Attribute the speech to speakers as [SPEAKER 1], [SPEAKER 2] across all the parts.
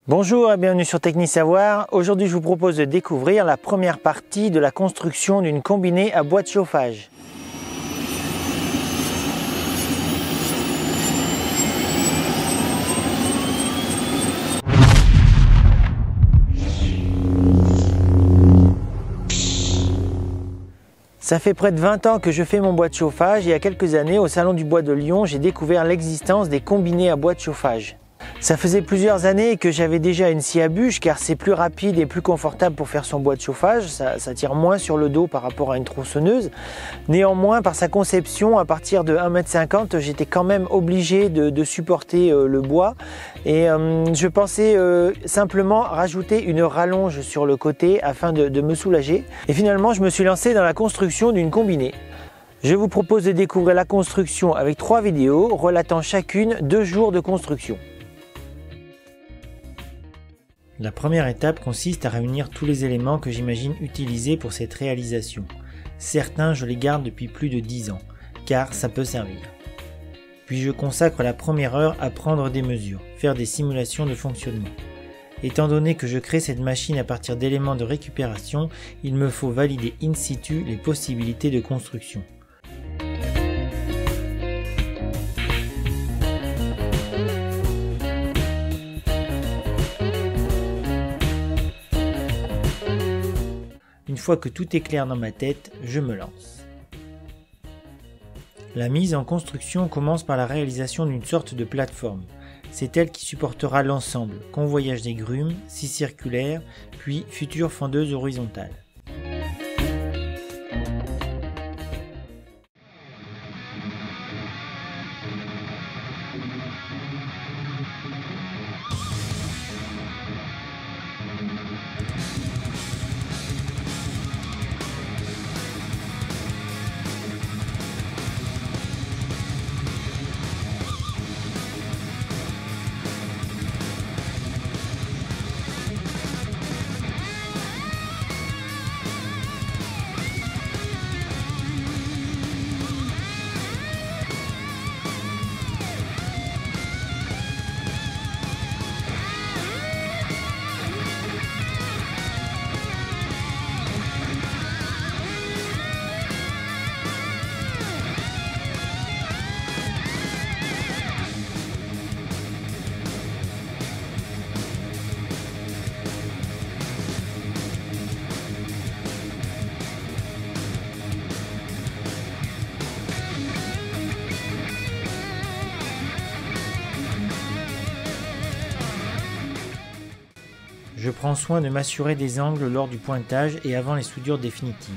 [SPEAKER 1] Bonjour et bienvenue sur TechniSavoir. Aujourd'hui, je vous propose de découvrir la première partie de la construction d'une combinée à bois de chauffage. Ça fait près de 20 ans que je fais mon bois de chauffage et il y a quelques années, au Salon du Bois de Lyon, j'ai découvert l'existence des combinés à bois de chauffage. Ça faisait plusieurs années que j'avais déjà une scie à bûche car c'est plus rapide et plus confortable pour faire son bois de chauffage, ça tire moins sur le dos par rapport à une tronçonneuse. Néanmoins, par sa conception, à partir de 1,50 m, j'étais quand même obligé de supporter le bois et je pensais simplement rajouter une rallonge sur le côté afin de me soulager. Et finalement, je me suis lancé dans la construction d'une combinée. Je vous propose de découvrir la construction avec 3 vidéos relatant chacune 2 jours de construction. La première étape consiste à réunir tous les éléments que j'imagine utiliser pour cette réalisation. Certains, je les garde depuis plus de 10 ans, car ça peut servir. Puis je consacre la première heure à prendre des mesures, faire des simulations de fonctionnement. Étant donné que je crée cette machine à partir d'éléments de récupération, il me faut valider in situ les possibilités de construction. Une fois que tout est clair dans ma tête, je me lance. La mise en construction commence par la réalisation d'une sorte de plateforme. C'est elle qui supportera l'ensemble, convoyage des grumes, scie circulaire, puis future fendeuse horizontale. Je prends soin de m'assurer des angles lors du pointage et avant les soudures définitives,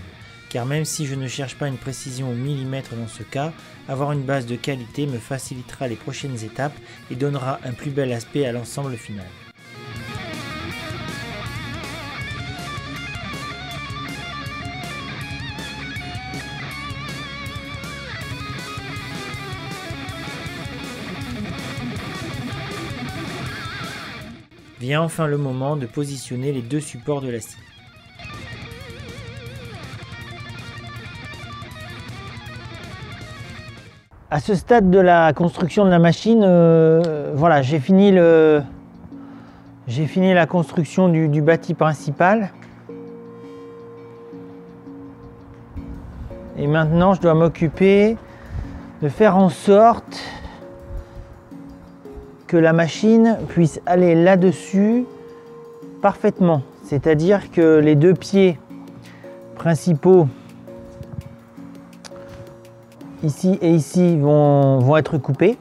[SPEAKER 1] car même si je ne cherche pas une précision au millimètre dans ce cas, avoir une base de qualité me facilitera les prochaines étapes et donnera un plus bel aspect à l'ensemble final. Vient enfin le moment de positionner les 2 supports de la scie. À ce stade de la construction de la machine, voilà, j'ai fini la construction du bâti principal. Et maintenant, je dois m'occuper de faire en sorte que la machine puisse aller là-dessus parfaitement. C'est-à-dire que les 2 pieds principaux, ici et ici, vont être coupés.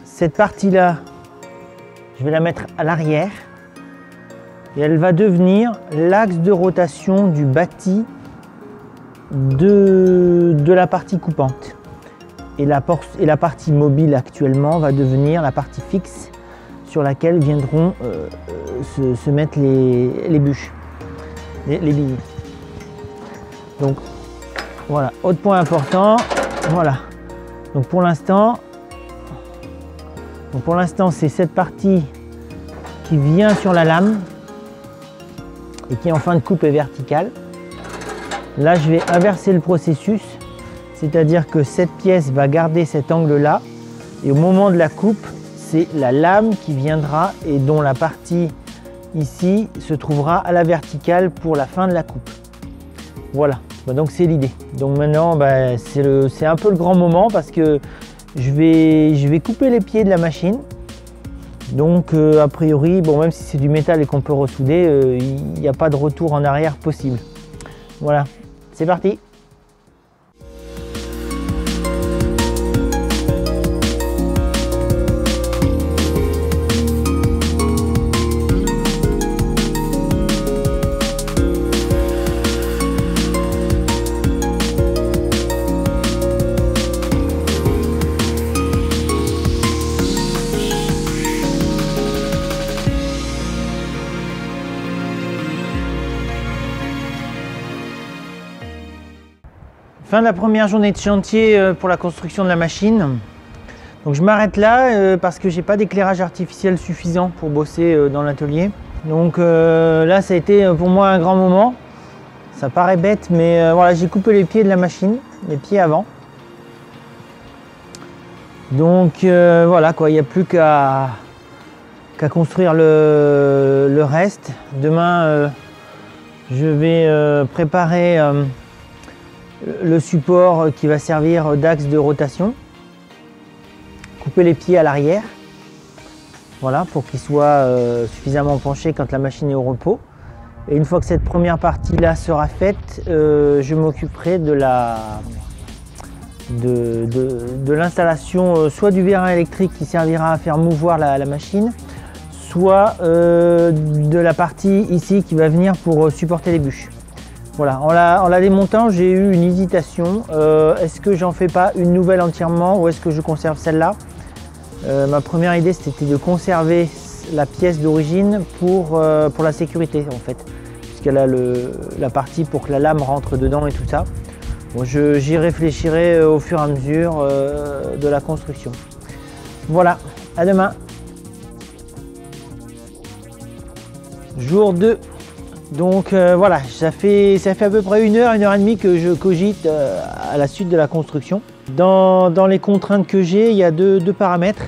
[SPEAKER 1] Cette partie-là, je vais la mettre à l'arrière et elle va devenir l'axe de rotation du bâti de la partie coupante. Et la partie mobile actuellement va devenir la partie fixe sur laquelle viendront se mettre les bûches, les billets. Donc voilà, autre point important, voilà. Donc pour l'instant c'est cette partie qui vient sur la lame et qui en fin de coupe est verticale. Là je vais inverser le processus. C'est-à-dire que cette pièce va garder cet angle-là et au moment de la coupe, c'est la lame qui viendra et dont la partie ici se trouvera à la verticale pour la fin de la coupe. Voilà, donc c'est l'idée. Donc maintenant c'est un peu le grand moment parce que je vais couper les pieds de la machine. Donc a priori, bon, même si c'est du métal et qu'on peut ressouder, il n'y a pas de retour en arrière possible. Voilà, c'est parti. Fin de la première journée de chantier pour la construction de la machine. Donc je m'arrête là parce que j'ai pas d'éclairage artificiel suffisant pour bosser dans l'atelier. Donc là ça a été pour moi un grand moment. Ça paraît bête mais voilà, j'ai coupé les pieds de la machine, les pieds avant. Donc voilà quoi, il n'y a plus qu'à construire le reste. Demain je vais préparer le support qui va servir d'axe de rotation, couper les pieds à l'arrière, voilà, pour qu'ils soient suffisamment penchés quand la machine est au repos. Et une fois que cette première partie là sera faite, je m'occuperai de l'installation soit du vérin électrique qui servira à faire mouvoir la machine, soit de la partie ici qui va venir pour supporter les bûches. Voilà, en la démontant, j'ai eu une hésitation. Est-ce que j'en fais pas une nouvelle entièrement ou est-ce que je conserve celle-là? Ma première idée, c'était de conserver la pièce d'origine pour la sécurité, en fait. Puisqu'elle a la partie pour que la lame rentre dedans et tout ça. Bon, j'y réfléchirai au fur et à mesure de la construction. Voilà, à demain. Jour 2. Donc voilà, ça fait à peu près 1 heure, 1 heure et demie que je cogite à la suite de la construction. Dans les contraintes que j'ai, il y a deux paramètres.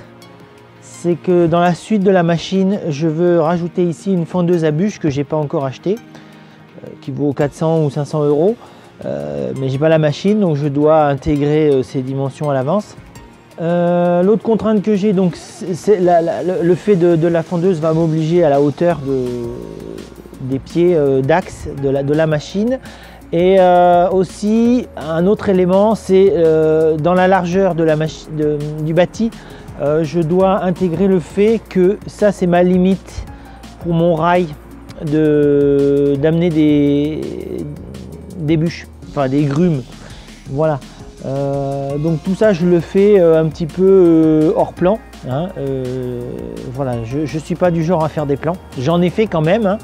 [SPEAKER 1] C'est que dans la suite de la machine, je veux rajouter ici une fendeuse à bûches que j'ai pas encore achetée, qui vaut 400 ou 500 €. Mais j'ai pas la machine, donc je dois intégrer ces dimensions à l'avance. L'autre contrainte que j'ai, donc, c'est le fait de la fendeuse va m'obliger à la hauteur des pieds d'axe de la machine. Et aussi un autre élément, c'est dans la largeur du bâti, je dois intégrer le fait que ça c'est ma limite pour mon rail d'amener des bûches, enfin des grumes. Voilà. Donc tout ça je le fais un petit peu hors plan, hein. Voilà, je suis pas du genre à faire des plans. J'en ai fait quand même, hein.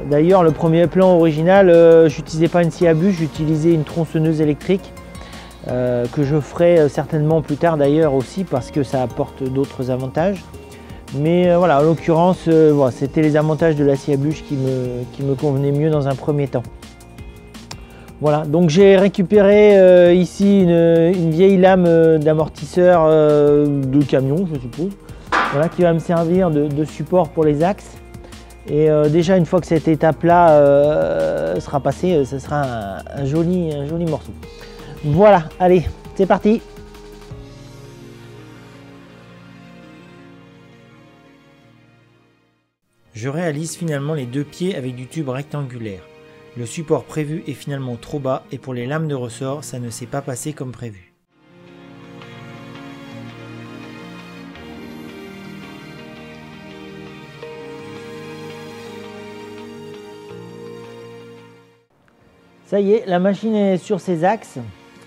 [SPEAKER 1] D'ailleurs le premier plan original, j'utilisais pas une scie à bûche, j'utilisais une tronçonneuse électrique que je ferai certainement plus tard d'ailleurs aussi parce que ça apporte d'autres avantages. Mais voilà, en l'occurrence, voilà, c'était les avantages de la scie à bûche qui me convenaient mieux dans un premier temps. Voilà, donc j'ai récupéré ici une vieille lame d'amortisseur de camion, je suppose, voilà, qui va me servir de support pour les axes. Et déjà une fois que cette étape-là sera passée, ce sera un joli morceau. Voilà, allez, c'est parti! Je réalise finalement les 2 pieds avec du tube rectangulaire. Le support prévu est finalement trop bas et pour les lames de ressort, ça ne s'est pas passé comme prévu. Ça y est, la machine est sur ses axes.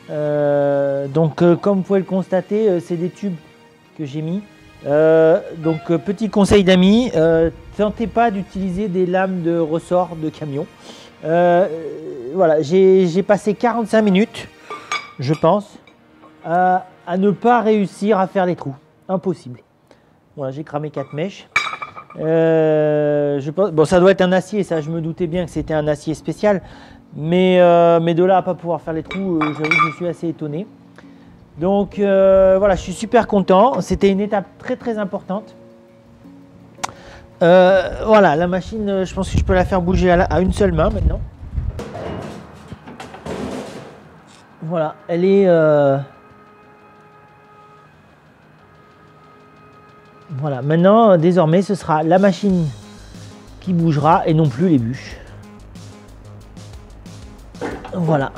[SPEAKER 1] Comme vous pouvez le constater, c'est des tubes que j'ai mis. Petit conseil d'amis, tentez pas d'utiliser des lames de ressort de camion. Voilà, j'ai passé 45 minutes, je pense, à ne pas réussir à faire les trous. Impossible. Voilà, j'ai cramé 4 mèches. Je pense, bon, ça doit être un acier, ça, je me doutais bien que c'était un acier spécial. Mais de là à pas pouvoir faire les trous, j'avoue que je suis assez étonné. Donc voilà, je suis super content. C'était une étape très importante. Voilà, la machine, je pense que je peux la faire bouger à une seule main maintenant. Voilà, elle est... Voilà, maintenant, désormais, ce sera la machine qui bougera et non plus les bûches. Voilà.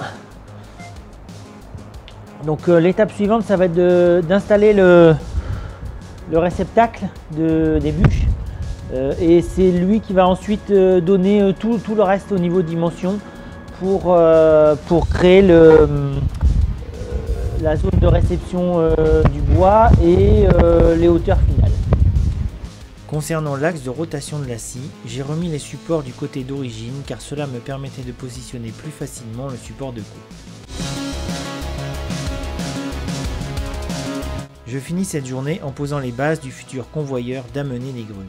[SPEAKER 1] Donc l'étape suivante, ça va être d'installer le réceptacle des bûches. Et c'est lui qui va ensuite donner tout le reste au niveau dimension pour créer la zone de réception du bois et les hauteurs finales. Concernant l'axe de rotation de la scie, j'ai remis les supports du côté d'origine car cela me permettait de positionner plus facilement le support de coupe. Je finis cette journée en posant les bases du futur convoyeur d'amener les grumes.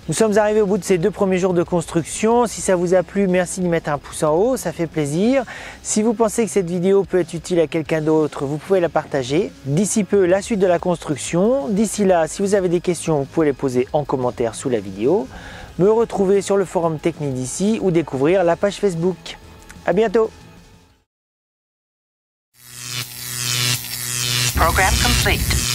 [SPEAKER 1] Nous sommes arrivés au bout de ces 2 premiers jours de construction. Si ça vous a plu, merci de mettre un pouce en haut, ça fait plaisir. Si vous pensez que cette vidéo peut être utile à quelqu'un d'autre, vous pouvez la partager. D'ici peu, la suite de la construction. D'ici là, si vous avez des questions, vous pouvez les poser en commentaire sous la vidéo. Me retrouver sur le forum Technique d'ici ou découvrir la page Facebook. À bientôt.
[SPEAKER 2] Program complete.